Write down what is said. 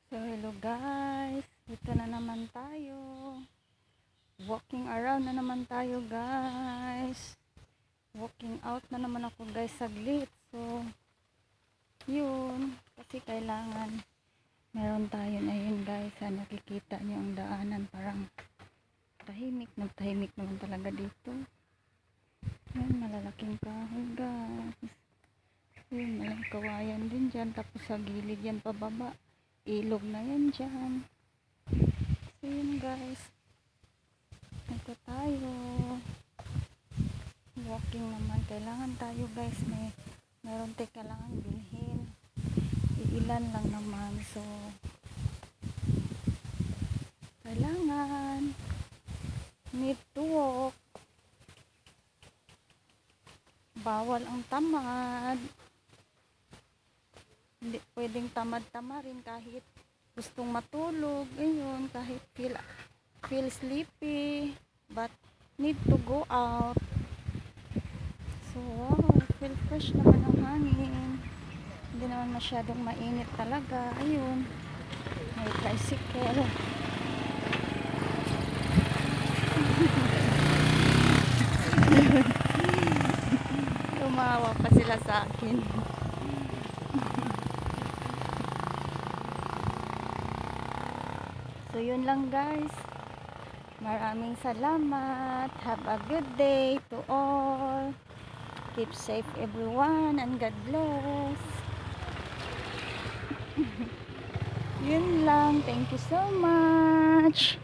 So hello guys, dito na naman tayo. Walking around na naman tayo guys. Walking out na naman ako guys saglit. So yun, kasi kailangan meron tayo na yun guys. Nakikita nyo ang daanan, parang tahimik naman talaga dito. Yan, malalaking kahoy guys. Yun, malaking kawayan din dyan. Tapos sa gilid yan pababa, ilog na yan dyan. So yun guys, ito tayo walking naman. Kailangan tayo guys, meron tayo kailangan bilhin, iilan lang naman. So kailangan need to walk. Bawal ang tamad. Hindi pwedeng tamad-tamarin kahit gustong matulog. Ayun, kahit feel sleepy, but need to go out. So wow, feel fresh naman ang hangin. Hindi naman masyadong mainit talaga. Ayun, may tricycle. Tumawa pa sila sa akin. So yun lang guys, maraming salamat. Have a good day to all. Keep safe everyone and God bless. Yun lang, thank you so much.